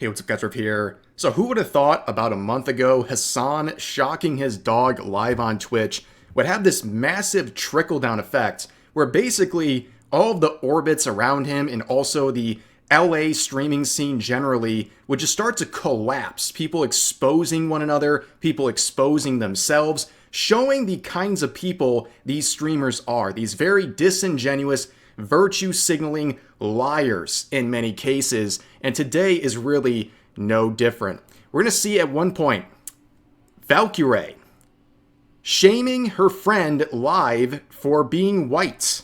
Hey, what's up, guys? Riff here. So, who would have thought about a month ago Hassan shocking his dog live on Twitch would have this massive trickle down effect where basically all of the orbits around him and also the LA streaming scene generally would just start to collapse. People exposing one another, people exposing themselves, showing the kinds of people these streamers are. These very disingenuous, virtue signaling liars in many cases, and today is really no different. We're going to see at one point Valkyrae shaming her friend live for being white.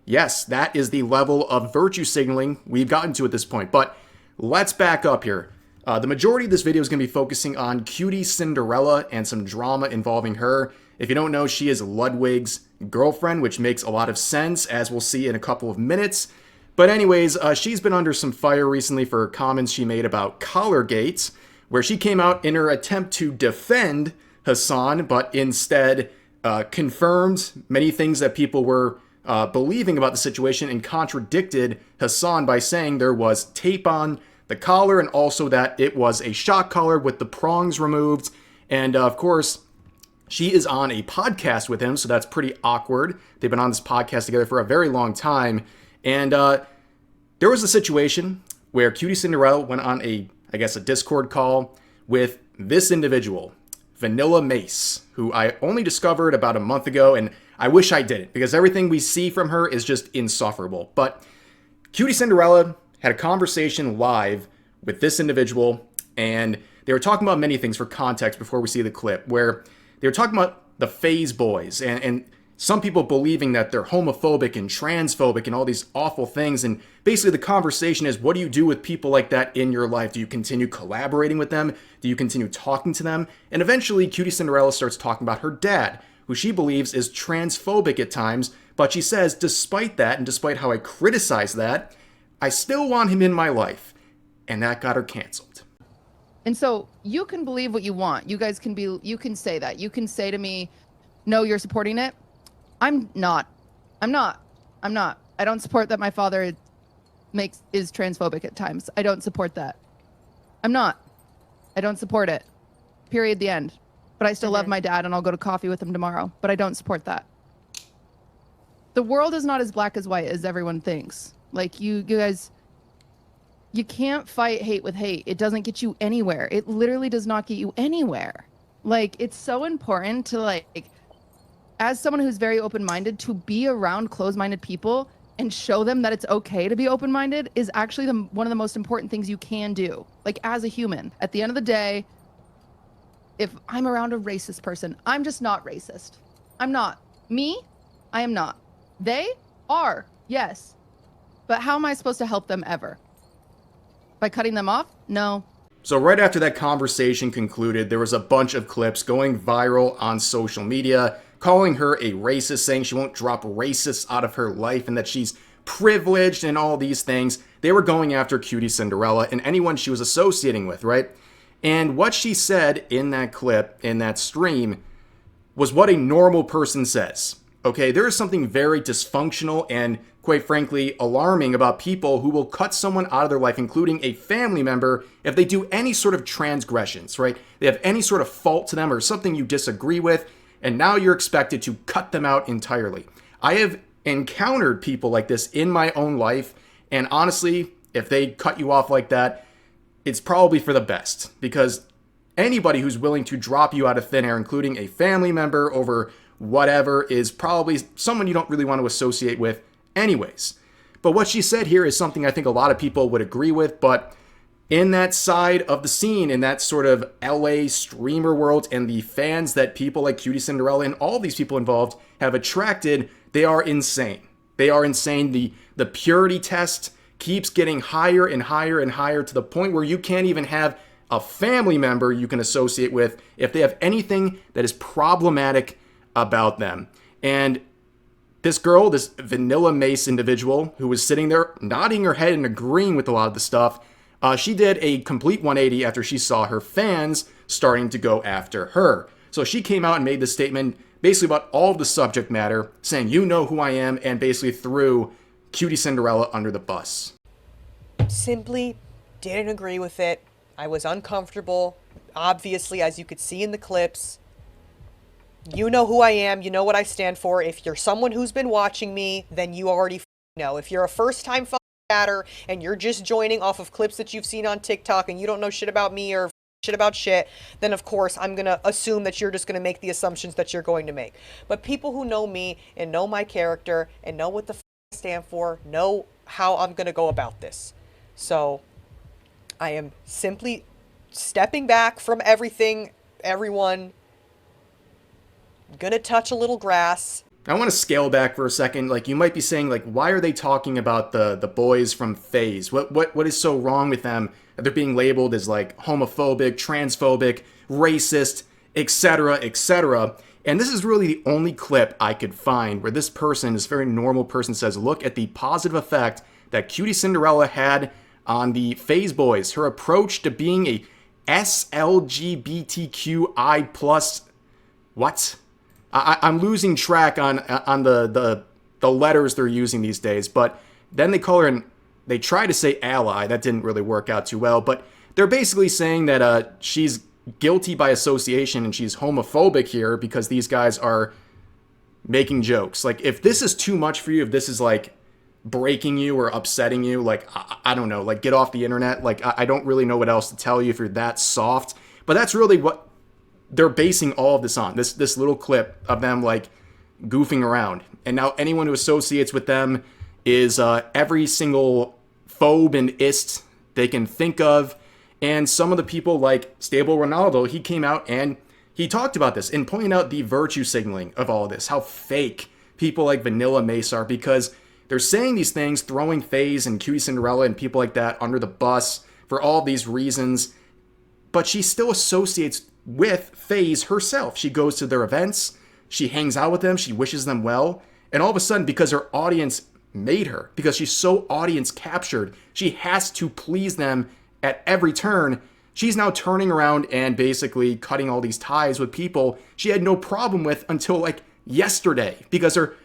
Yes, that is the level of virtue signaling we've gotten to at this point, but let's back up here. The majority of this video is going to be focusing on QTCinderella and some drama involving her. If you don't know, she is Ludwig's girlfriend, which makes a lot of sense, as we'll see in a couple of minutes. But anyways, she's been under some fire recently for comments she made about Collargate, where she came out in her attempt to defend Hassan, but instead confirmed many things that people were believing about the situation and contradicted Hassan by saying there was tape on the collar and also that it was a shock collar with the prongs removed. And of course, she is on a podcast with him, so that's pretty awkward. They've been on this podcast together for a very long time. And there was a situation where QTCinderella went on a Discord call with this individual, Vanilla Mace, who I only discovered about a month ago, and I wish I didn't, because everything we see from her is just insufferable. But QTCinderella had a conversation live with this individual, and they were talking about many things for context before we see the clip, where they were talking about the phase boys and some people believing that they're homophobic and transphobic and all these awful things. And basically the conversation is, what do you do with people like that in your life? Do you continue collaborating with them? Do you continue talking to them? And eventually QTCinderella starts talking about her dad, who she believes is transphobic at times. But she says, despite that, and despite how I criticize that, I still want him in my life. And that got her canceled. And so you can believe what you want. You guys can you can say that. You can say to me, no, you're supporting it. I'm not. I don't support that my father is transphobic at times. I don't support that. I'm not. I don't support it. Period. The end. But I still love my dad and I'll go to coffee with him tomorrow. But I don't support that. The world is not as black as white as everyone thinks. Like you guys, you can't fight hate with hate. It doesn't get you anywhere. It literally does not get you anywhere. Like, it's so important to as someone who's very open-minded, to be around closed-minded people and show them that it's okay to be open-minded is actually one of the most important things you can do. Like, as a human, at the end of the day, if I'm around a racist person, I'm just not racist. I'm not. Me, I am not. They are, yes. But how am I supposed to help them ever? By cutting them off? No. So right after that conversation concluded, there was a bunch of clips going viral on social media, calling her a racist, saying she won't drop racists out of her life and that she's privileged and all these things. They were going after QTCinderella and anyone she was associating with, right? And what she said in that clip, in that stream, was what a normal person says. Okay, there is something very dysfunctional and, quite frankly, alarming about people who will cut someone out of their life, including a family member, if they do any sort of transgressions, right? They have any sort of fault to them or something you disagree with, and now you're expected to cut them out entirely. I have encountered people like this in my own life, and honestly, if they cut you off like that, it's probably for the best, because anybody who's willing to drop you out of thin air, including a family member over whatever, is probably someone you don't really want to associate with anyways. But what she said here is something I think a lot of people would agree with, but in that side of the scene, in that sort of LA streamer world, and the fans that people like QTCinderella and all these people involved have attracted, they are insane. They are insane. The purity test keeps getting higher and higher and higher to the point where you can't even have a family member you can associate with if they have anything that is problematic about them. And this girl, this Vanilla Mace individual who was sitting there nodding her head and agreeing with a lot of the stuff, she did a complete 180 after she saw her fans starting to go after her. So she came out and made this statement basically about all of the subject matter, saying, you know who I am, and basically threw QTCinderella under the bus. Simply didn't agree with it. I was uncomfortable. Obviously, as you could see in the clips, you know who I am. You know what I stand for. If you're someone who's been watching me, then you already know. If you're a first-time chatter and you're just joining off of clips that you've seen on TikTok and you don't know shit about me or shit about shit, then of course I'm gonna assume that you're just gonna make the assumptions that you're going to make. But people who know me and know my character and know what the I stand for know how I'm gonna go about this. So I am simply stepping back from everything, everyone. Gonna touch a little grass. I want to scale back for a second. Like, you might be saying, like, why are they talking about the boys from FaZe? What is so wrong with them that they're being labeled as, like, homophobic, transphobic, racist, etc., etc.? And this is really the only clip I could find where this person, this very normal person, says, look at the positive effect that QTCinderella had on the FaZe boys. Her approach to being a SLGBTQI plus... What? I'm losing track on the letters they're using these days, but then they call her they try to say ally. That didn't really work out too well, but they're basically saying that she's guilty by association and she's homophobic here because these guys are making jokes. Like, if this is too much for you, if this is like breaking you or upsetting you, like, I don't know, like, get off the internet. Like, I don't really know what else to tell you if you're that soft, but that's really what they're basing all of this on, this little clip of them, like, goofing around. And now anyone who associates with them is every single phobe and ist they can think of. And some of the people, like Stable Ronaldo, he came out and he talked about this and pointed out the virtue signaling of all of this, how fake people like Vanilla Mace are, because they're saying these things, throwing FaZe and QTCinderella and people like that under the bus for all these reasons, but she still associates with FaZe herself. She goes to their events, she hangs out with them, she wishes them well, and all of a sudden, because her audience made her, because she's so audience captured, she has to please them at every turn. She's now turning around and basically cutting all these ties with people she had no problem with until, like, yesterday, because her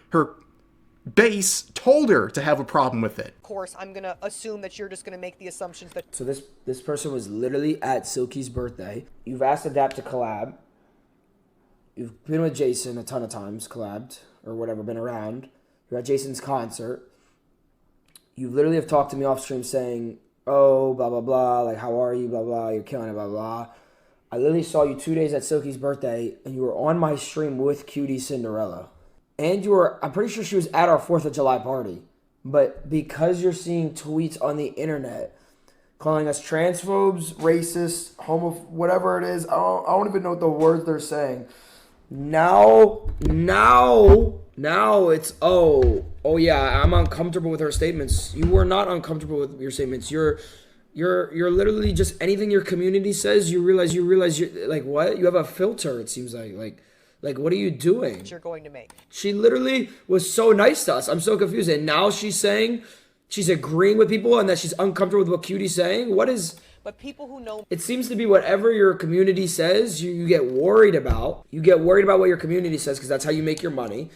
base told her to have a problem with it. Of course, I'm gonna assume that you're just gonna make the assumptions that... So this person was literally at Silky's birthday. You've asked Adapt to collab. You've been with Jason a ton of times, collabed, or whatever, been around. You're at Jason's concert. You literally have talked to me off stream saying, oh, blah, blah, blah, like, how are you, blah, blah, you're killing it, blah, blah. I literally saw you 2 days at Silky's birthday, and you were on my stream with QTCinderella. And I'm pretty sure she was at our 4th of July party. But because you're seeing tweets on the internet calling us transphobes, racist, whatever it is, I don't even know what the words they're saying. Now it's, oh yeah, I'm uncomfortable with her statements. You were not uncomfortable with your statements. You're literally just anything your community says, you realize you're like, what? You have a filter, it seems like, what are you doing? You're going to make. She literally was so nice to us. I'm so confused. And now she's saying she's agreeing with people and that she's uncomfortable with what Qt's saying. What is... But people who know... It seems to be whatever your community says, you get worried about. You get worried about what your community says because that's how you make your money.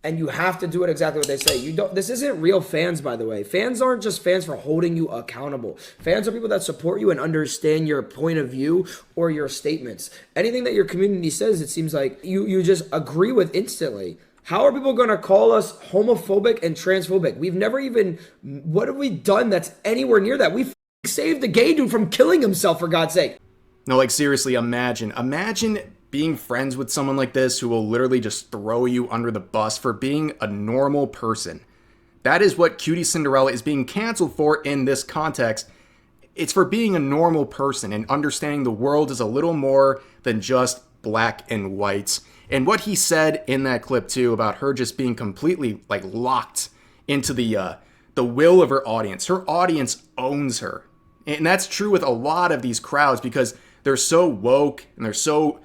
And you have to do it exactly what they say. This isn't real fans, by the way. Fans aren't just fans for holding you accountable. Fans are people that support you and understand your point of view or your statements. Anything that your community says, it seems like you just agree with instantly. How are people going to call us homophobic and transphobic? We've never even... What have we done that's anywhere near that? We saved the gay dude from killing himself, for God's sake. No, like, seriously, imagine being friends with someone like this who will literally just throw you under the bus for being a normal person. That is what QTCinderella is being canceled for in this context. It's for being a normal person and understanding the world is a little more than just black and white. And what he said in that clip too about her just being completely, like, locked into the will of her audience. Her audience owns her. And that's true with a lot of these crowds because they're so woke and they're so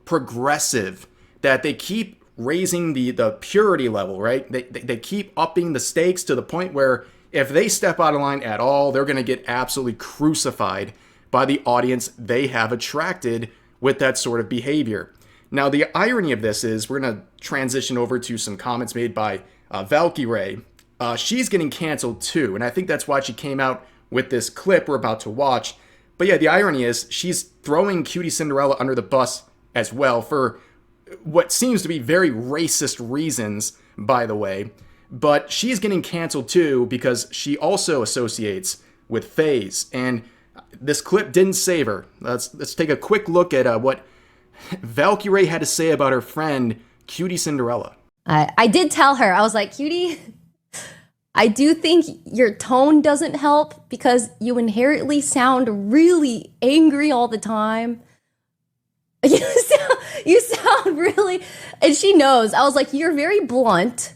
progressive that they keep raising the purity level, right? They keep upping the stakes to the point where if they step out of line at all, they're going to get absolutely crucified by the audience they have attracted with that sort of behavior. Now, the irony of this is we're going to transition over to some comments made by Valkyrae. She's getting canceled too, and I think that's why she came out with this clip we're about to watch. But yeah, the irony is she's throwing QTCinderella under the bus as well for what seems to be very racist reasons, by the way. But she's getting canceled too because she also associates with Faze. And this clip didn't save her. Let's take a quick look at what Valkyrae had to say about her friend QTCinderella. I did tell her, I was like, Cutie, I do think your tone doesn't help because you inherently sound really angry all the time. You sound really, and she knows. I was like, you're very blunt.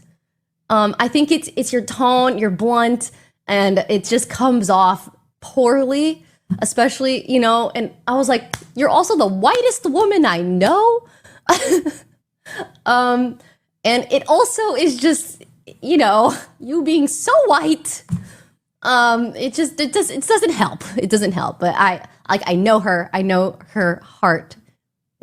I think it's your tone, you're blunt, and it just comes off poorly, especially, and I was like, you're also the whitest woman I know. And it also is just, you being so white. It doesn't help. It doesn't help. But I know her. I know her heart.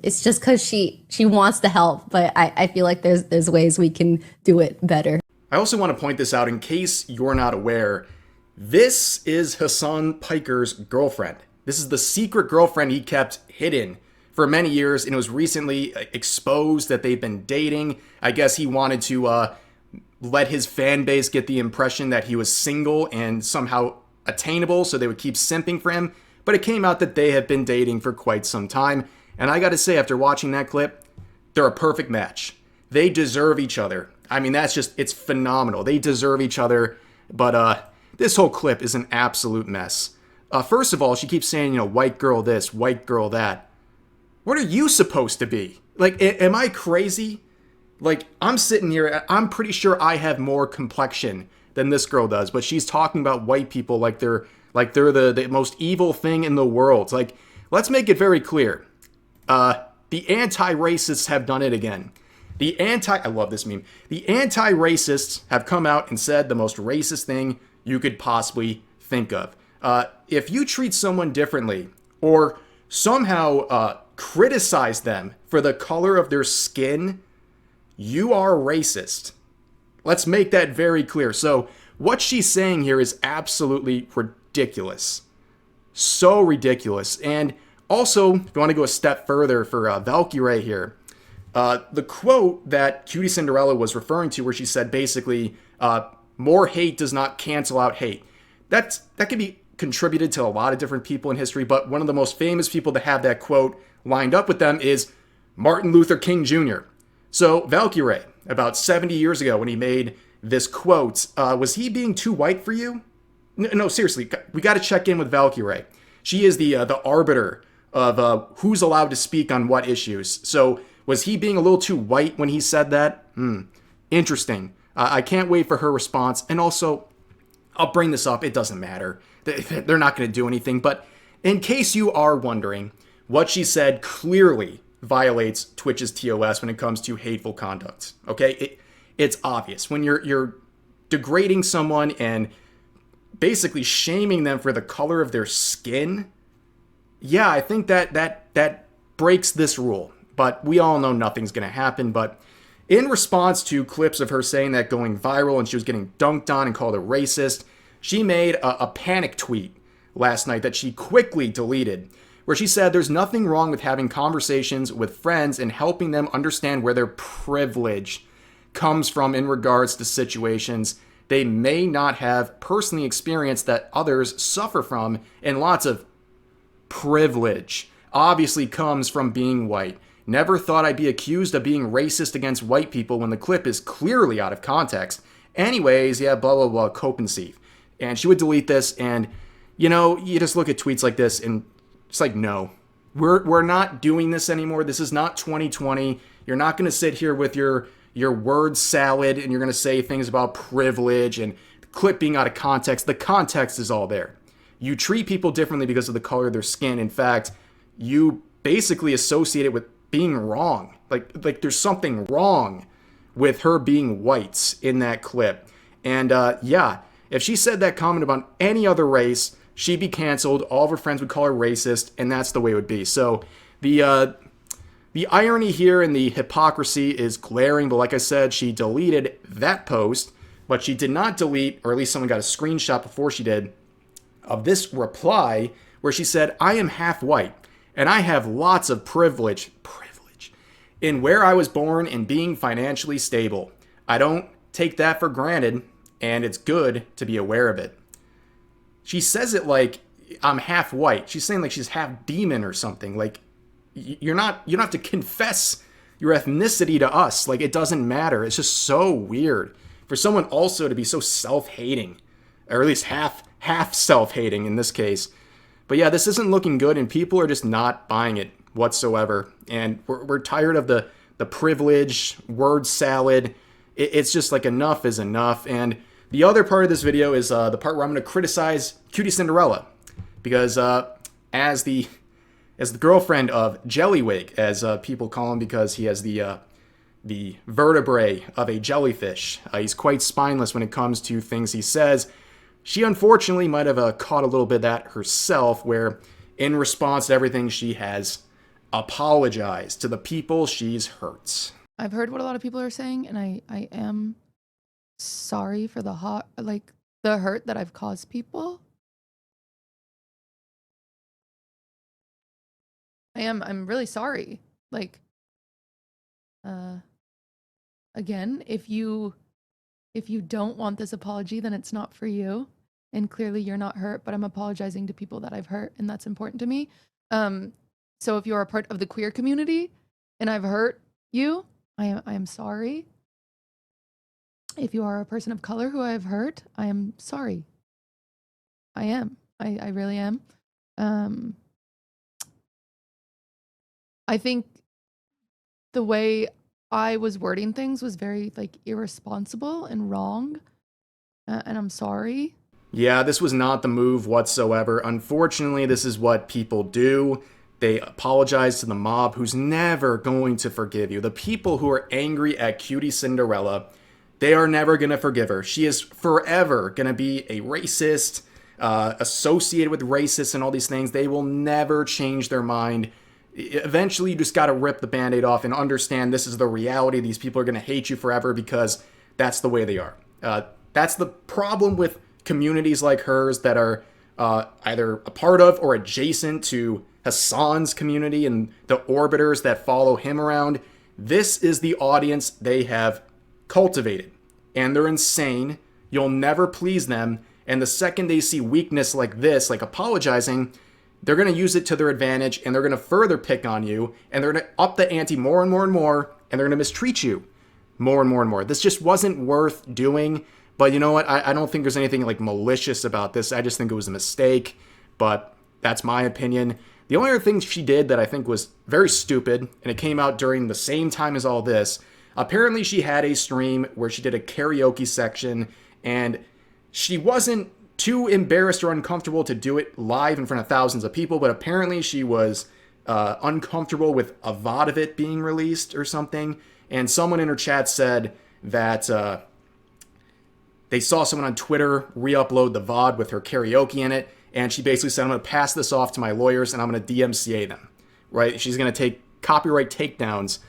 It's just because she wants to help. But I feel like there's ways we can do it better. I also want to point this out in case you're not aware. This is Hassan Piker's girlfriend. This is the secret girlfriend he kept hidden for many years, and it was recently exposed that they've been dating. I guess he wanted to let his fan base get the impression that he was single and somehow attainable, so they would keep simping for him. But it came out that they have been dating for quite some time. And I gotta say, after watching that clip, they're a perfect match. They deserve each other. I mean, it's phenomenal. They deserve each other. But this whole clip is an absolute mess. First of all, she keeps saying, white girl this, white girl that. What are you supposed to be? Like, am I crazy? Like, I'm sitting here, I'm pretty sure I have more complexion than this girl does, but she's talking about white people like they're the most evil thing in the world. Like, let's make it very clear. The anti-racists have done it again. I love this meme. The anti-racists have come out and said the most racist thing you could possibly think of. If you treat someone differently or somehow criticize them for the color of their skin, you are racist. Let's make that very clear. So what she's saying here is absolutely ridiculous. So ridiculous. And also, if you want to go a step further for Valkyrae here, the quote that QTCinderella was referring to where she said basically, more hate does not cancel out hate. That can be contributed to a lot of different people in history, but one of the most famous people to have that quote lined up with them is Martin Luther King Jr. So Valkyrae, about 70 years ago when he made this quote, was he being too white for you? No, seriously, we got to check in with Valkyrae. She is the arbiter of who's allowed to speak on what issues. So was he being a little too white when he said that? Interesting. I can't wait for her response. And also, I'll bring this up. It doesn't matter. They're not going to do anything. But in case you are wondering, what she said clearly violates Twitch's TOS when it comes to hateful conduct. Okay? It's obvious. When you're degrading someone and basically shaming them for the color of their skin, yeah, I think that breaks this rule. But we all know nothing's going to happen. But in response to clips of her saying that going viral and she was getting dunked on and called a racist, she made a panic tweet last night that she quickly deleted, where she said there's nothing wrong with having conversations with friends and helping them understand where their privilege comes from in regards to situations they may not have personally experienced that others suffer from, and lots of privilege obviously comes from being white. Never thought I'd be accused of being racist against white people when the clip is clearly out of context. Anyways, yeah, blah, blah, blah, cope and see. And she would delete this, and, you just look at tweets like this, and it's like, no. We're not doing this anymore. This is not 2020. You're not going to sit here with your word salad, and you're going to say things about privilege and the clip being out of context. The context is all there. You treat people differently because of the color of their skin. In fact, you basically associate it with being wrong. Like there's something wrong with her being white in that clip. And yeah, if she said that comment about any other race, she'd be canceled. All of her friends would call her racist, and that's the way it would be. So the irony here and the hypocrisy is glaring. But like I said, she deleted that post, but she did not delete, or at least someone got a screenshot before she did, of this reply where she said, "I am half white, and I have lots of privilege in where I was born and being financially stable. I don't take that for granted, and it's good to be aware of it." She says it like I'm half white. She's saying like she's half demon or something. Like you don't have to confess your ethnicity to us. Like it doesn't matter. It's just so weird for someone also to be so self-hating, or at least half self-hating in this case. But yeah, this isn't looking good, and people are just not buying it whatsoever. And we're tired of the privilege, word salad. It's just like enough is enough. And the other part of this video is the part where I'm going to criticize QTCinderella, because as the girlfriend of Jellywig, as people call him, because he has the vertebrae of a jellyfish. He's quite spineless when it comes to things he says. She unfortunately might have caught a little bit of that herself, where in response to everything, she has apologized to the people she's hurt. I've heard what a lot of people are saying, and I am sorry for the hurt that I've caused people. I'm really sorry. Like, again, if you don't want this apology, then it's not for you. And clearly you're not hurt, but I'm apologizing to people that I've hurt, and that's important to me. So if you're a part of the queer community and I've hurt you, I am sorry. If you are a person of color who I have hurt, I am sorry. I am. I really am. I think the way I was wording things was very irresponsible and wrong. And I'm sorry. Yeah, this was not the move whatsoever. Unfortunately, this is what people do. They apologize to the mob, who's never going to forgive you. The people who are angry at QTCinderella, they are never going to forgive her. She is forever going to be a racist, associated with racists and all these things. They will never change their mind. Eventually, you just got to rip the Band-Aid off and understand this is the reality. These people are going to hate you forever because that's the way they are. That's the problem with communities like hers that are either a part of or adjacent to Hassan's community and the orbiters that follow him around. This is the audience they have cultivated, and they're insane. You'll never please them, and the second they see weakness like this, like apologizing, they're going to use it to their advantage, and they're going to further pick on you, and they're going to up the ante more and more and more, and they're going to mistreat you more and more and more. This just wasn't worth doing. But you know what? I don't think there's anything like malicious about this. I just think it was a mistake, but that's my opinion. The only other thing she did that I think was very stupid, and it came out during the same time as all this, apparently she had a stream where she did a karaoke section, and she wasn't too embarrassed or uncomfortable to do it live in front of thousands of people, but apparently she was uncomfortable with a VOD of it being released or something, and someone in her chat said that they saw someone on Twitter re-upload the VOD with her karaoke in it, and she basically said, "I'm going to pass this off to my lawyers, and I'm going to DMCA them," right? She's going to take copyright takedowns,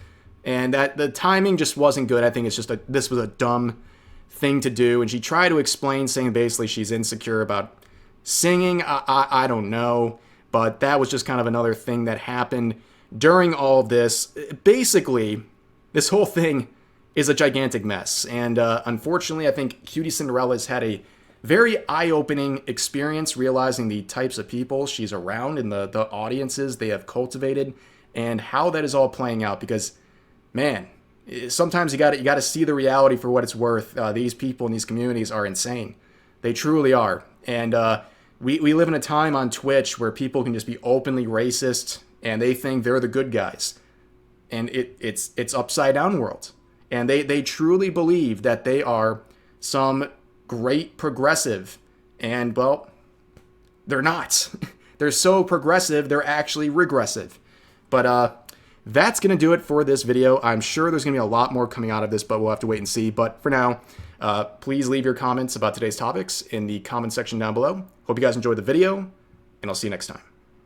and that the timing just wasn't good. I think it's just this was a dumb thing to do, and she tried to explain, saying basically she's insecure about singing. I don't know, but that was just kind of another thing that happened during all of this. Basically, this whole thing is a gigantic mess, and unfortunately, I think QTCinderella has had a very eye-opening experience realizing the types of people she's around and the audiences they have cultivated and how that is all playing out, because man, sometimes you got to see the reality for what it's worth. These people in these communities are insane. They truly are. And we live in a time on Twitch where people can just be openly racist and they think they're the good guys, and it's upside down world. And they truly believe that they are some great progressive. And, well, they're not. They're so progressive, they're actually regressive. But that's going to do it for this video. I'm sure there's going to be a lot more coming out of this, but we'll have to wait and see. But for now, please leave your comments about today's topics in the comment section down below. Hope you guys enjoyed the video, and I'll see you next time.